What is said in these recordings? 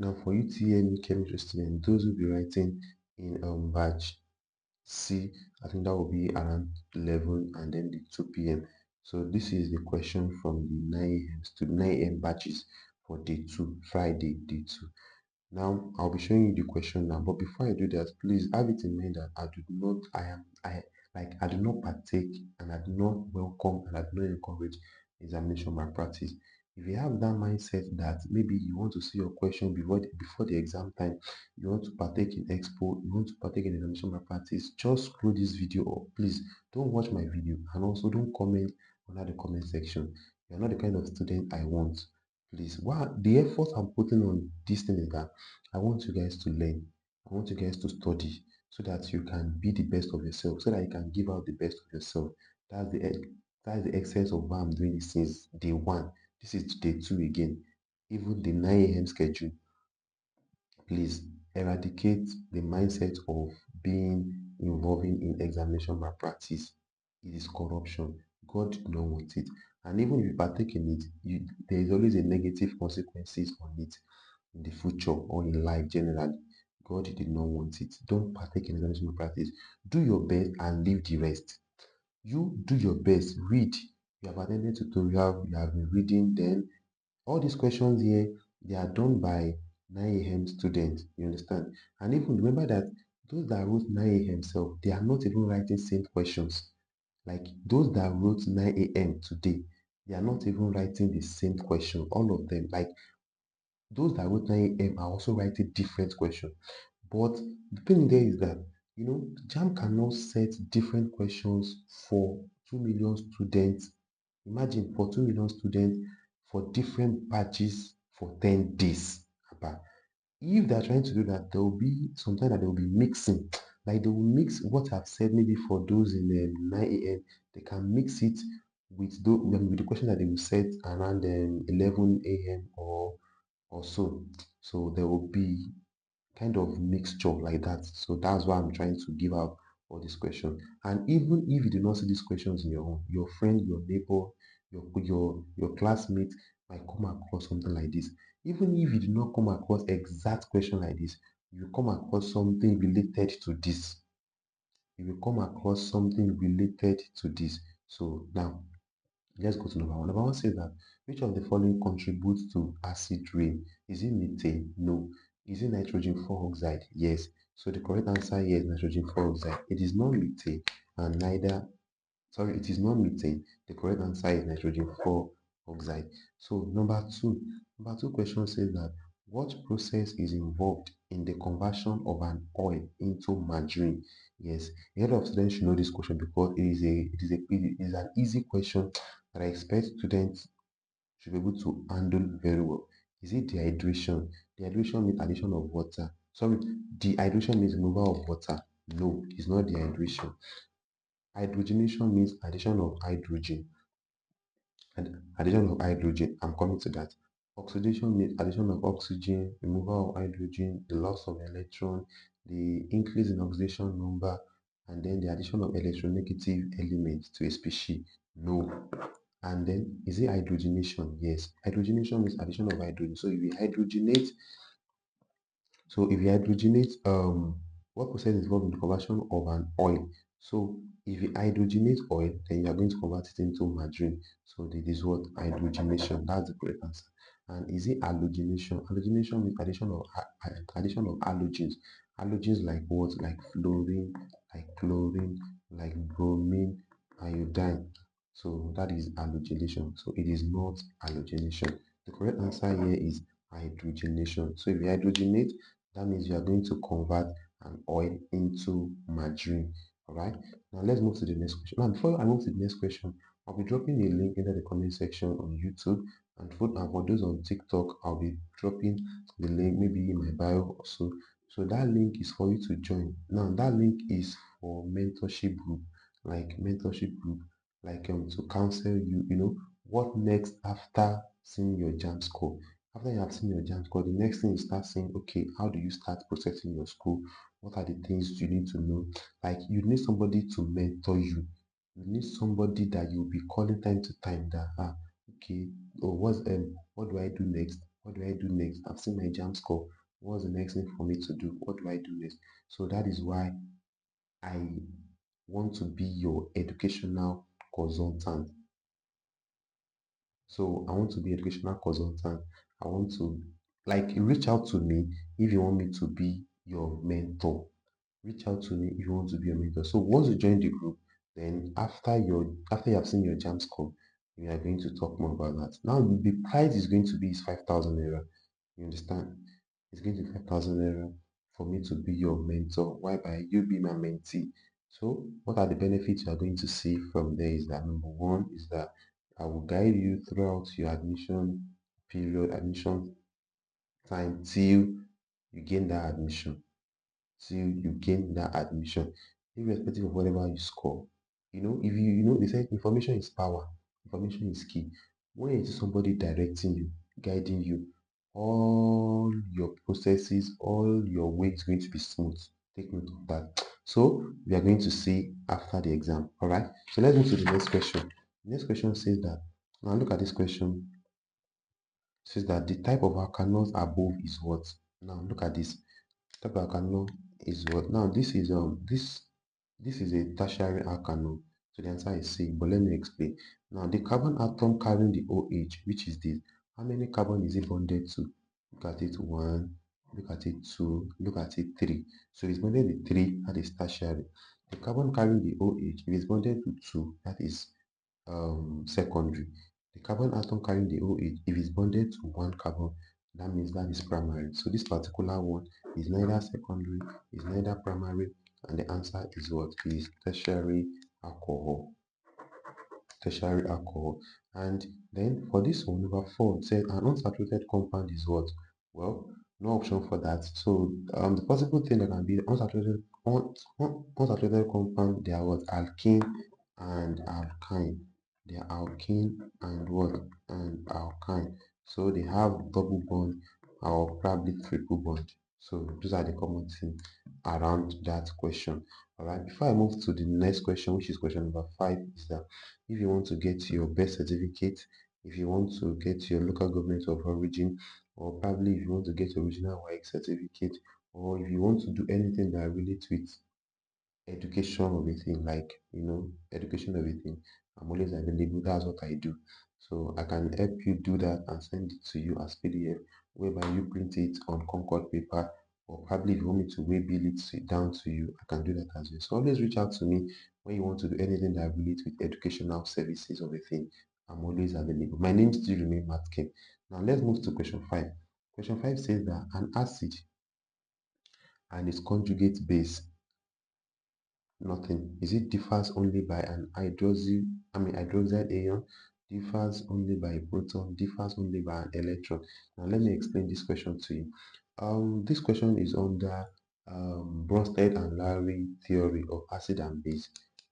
Now for UTM chemistry students, those will be writing in batch C, I think that will be around 11 and then the 2 p.m. So this is the question from the 9 a.m. to 9 a.m. batches for day 2, Friday, day 2. Now I'll be showing you the question now, but before I do that, please have it in mind that I do not partake and I do not welcome and I do not encourage examination malpractice. If you have that mindset that maybe you want to see your question before the exam time, you want to partake in expo, you want to partake in examination malpractice, just scroll this video up. Please don't watch my video and also don't comment under the comment section. You're not the kind of student I want. Please, the effort I'm putting on this thing is that I want you guys to learn. I want you guys to study so that you can be the best of yourself, so that you can give out the best of yourself. That's the essence of why I'm doing this since day 1. This is day 2 again. Even the 9 a.m. schedule. Please eradicate the mindset of being involving in examination malpractice. It is corruption. God did not want it. And even if you partake in it, there is always a negative consequences on it in the future or in life generally. God did not want it. Don't partake in examination malpractice. Do your best and leave the rest. You do your best. Read. You have attended tutorial. You have been reading. Then all these questions here, they are done by 9 a.m. students. You understand? And even remember that those that wrote 9 a.m. self, they are not even writing same questions. Like those that wrote 9 a.m. today, they are not even writing the same question. All of them, like those that wrote 9 a.m. are also writing different questions. But the thing there is that, JAMB cannot set different questions for 2 million students. Imagine for 2 million students for different batches for 10 days. If they're trying to do that, there will be sometimes that they will be mixing. Like they will mix what I've said maybe for those in 9 a.m. They can mix it with the question that they will set around 11 a.m. or so. So there will be kind of mixture like that. So that's why I'm trying to give out all these questions. And even if you do not see these questions in your own, your friend, your neighbor, your classmate might come across something like this. Even if you do not come across exact question like this, you come across something related to this. You will come across something related to this. So now let's go to number 1. Number 1 says that which of the following contributes to acid rain? Is it methane? No. Is it nitrogen 4 oxide? Yes. So the correct answer here is nitrogen 4 oxide. It is not methane and it is not methane. The correct answer is nitrogen 4 oxide. So number 2 question says that what process is involved in the conversion of an oil into margarine? Yes, a lot of students should know this question because it is an easy question that I expect students should be able to handle very well. Is it dehydration? Dehydration means addition of water. Sorry, dehydration means removal of water. No, it's not dehydration. Hydrogenation means addition of hydrogen. And addition of hydrogen, I'm coming to that. Oxidation means addition of oxygen, removal of hydrogen, the loss of electron, the increase in oxidation number, and then the addition of electronegative elements to a species. No. And then is it hydrogenation? Yes. Hydrogenation means addition of hydrogen. So if you hydrogenate, what process is involved in the conversion of an oil? So if you hydrogenate oil, then you are going to convert it into margarine. So this is what hydrogenation. That's the correct answer. And is it halogenation? Halogenation means addition of halogens. Halogens like what? Like fluorine, like chlorine, like bromine, iodine. So that is halogenation. So it is not halogenation. The correct answer here is hydrogenation. So if you hydrogenate, that means you are going to convert an oil into margarine. All right. Now let's move to the next question. Now before I move to the next question, I'll be dropping a link into the comment section on YouTube, and for those on TikTok, I'll be dropping the link maybe in my bio also. So that link is for you to join. Now that link is for mentorship group, like to counsel you. What next after seeing your JAMB score. After you have seen your JAMB score, the next thing you start saying, okay, how do you start processing your school? What are the things you need to know? Like you need somebody to mentor you. You need somebody that you'll be calling time to time that okay, what do I do next? What do I do next? I've seen my JAMB score. What's the next thing for me to do? What do I do next? So that is why I want to be your educational consultant. So I want to be educational consultant. I want to, like, you reach out to me if you want me to be your mentor. Reach out to me if you want to be a mentor. So once you join the group, then after you have seen your JAM score, we are going to talk more about that. Now the price is going to be is 5,000 naira. You understand? It's going to be 5,000 naira for me to be your mentor, whereby you be my mentee. So what are the benefits you are going to see from there is that number one is that I will guide you throughout your admission period, admission time till you gain that admission till you gain that admission, irrespective of whatever you score. If they say information is power, information is key. When it is somebody directing you, guiding you, all your processes, all your way is going to be smooth. Take note of that. So we are going to see after the exam. All right. So let's move to the next question. The next question says that, now look at this question. It says that the type of alkanol above is what? Now look at this. Type of alkanol is what? Now this is a tertiary alkanol. So the answer is C. But let me explain. Now the carbon atom carrying the OH, which is this. How many carbon is it bonded to? Look at it, one. Look at it, two. Look at it, three. So if it's bonded with three, that is tertiary. The carbon carrying the OH, if it's bonded to two, that is secondary. The carbon atom carrying the OH, if it's bonded to one carbon, that means that is primary. So this particular one is neither secondary, is neither primary, and the answer is what? Is tertiary alcohol. Tertiary alcohol. And then for this one, number 4, it says an unsaturated compound is what? Well, no option for that. So the possible thing that can be unsaturated compound, they are what? Alkene and alkyne. They are alkene and what? And alkyne. So they have double bond or probably triple bond. So those are the common things around that question. All right. Before I move to the next question, which is question number 5, is that if you want to get your birth certificate, if you want to get your local government of origin, or probably if you want to get your original WAEC certificate, or if you want to do anything that relates with education of a thing, like education of a thing, I'm always available. That's what I do. So I can help you do that and send it to you as PDF, whereby you print it on Concord paper, or probably if you want me to way bill it down to you, I can do that as well. So always reach out to me when you want to do anything that relates with educational services of a thing. I'm always available. My name still remains Matkem. Now let's move to question 5. Question 5 says that an acid and its conjugate base, nothing. Is it differs only by an hydroxide ion, differs only by a proton, differs only by an electron. Now let me explain this question to you. This question is under Bronsted and Lowry theory of acid and base.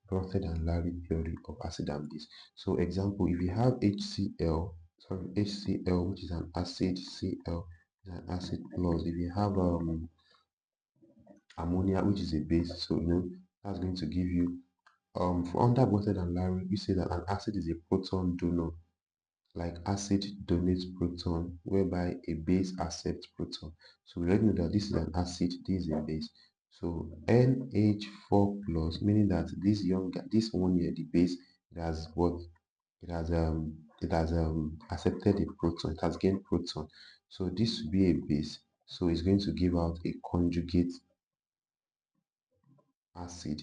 Bronsted and Lowry theory of acid and base. So example, if you have HCl, which is an acid, Cl is an acid plus. If you have ammonia, which is a base, so that's going to give you for under Bronsted and Lowry, we say that an acid is a proton donor, like acid donates proton, whereby a base accepts proton. So we already know that this is an acid, this is a base. So NH4 plus, meaning that this one here, the base, it has what? It has accepted a proton, it has gained proton. So this will be a base. So it's going to give out a conjugate acid.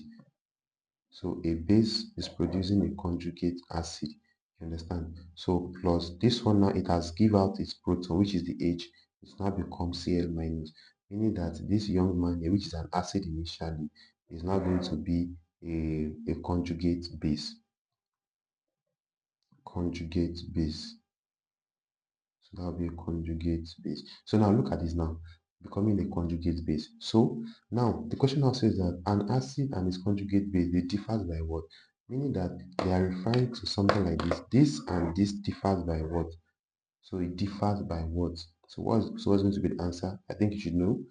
So a base is producing a conjugate acid. You understand? So plus this one now, it has give out its proton, which is the H. It's now become Cl minus, meaning that this young man here, which is an acid initially, is now going to be a conjugate base. Conjugate base. So that will be a conjugate base. So now look at this now, becoming a conjugate base. So now the question now says that an acid and its conjugate base, they differ by what? Meaning that they are referring to something like this. This and this differs by what? So it differs by what? So what's going to be the answer? I think you should know.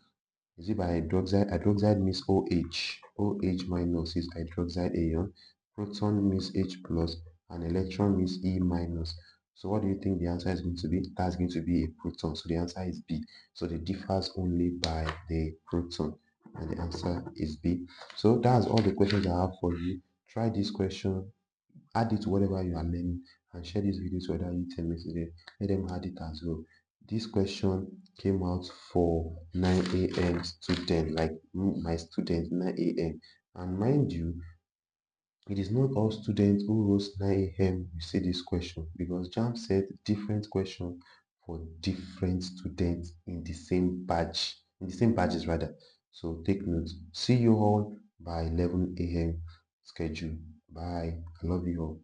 Is it by hydroxide? Hydroxide means OH. OH minus is hydroxide ion. Proton means H plus, and electron means E minus. So what do you think the answer is going to be? That's going to be a proton. So the answer is B. So it differs only by the proton. And the answer is B. So that's all the questions I have for you. Try this question, add it to whatever you are learning, and share this video to other youth and messages. Let them add it as well. This question came out for 9 a.m. student, like my student, 9 a.m. And mind you, it is not all students who rose 9 a.m. you see this question, because JAMB set different question for different students in the same badges rather. So take note. See you all by 11 a.m. schedule. Bye. I love you all.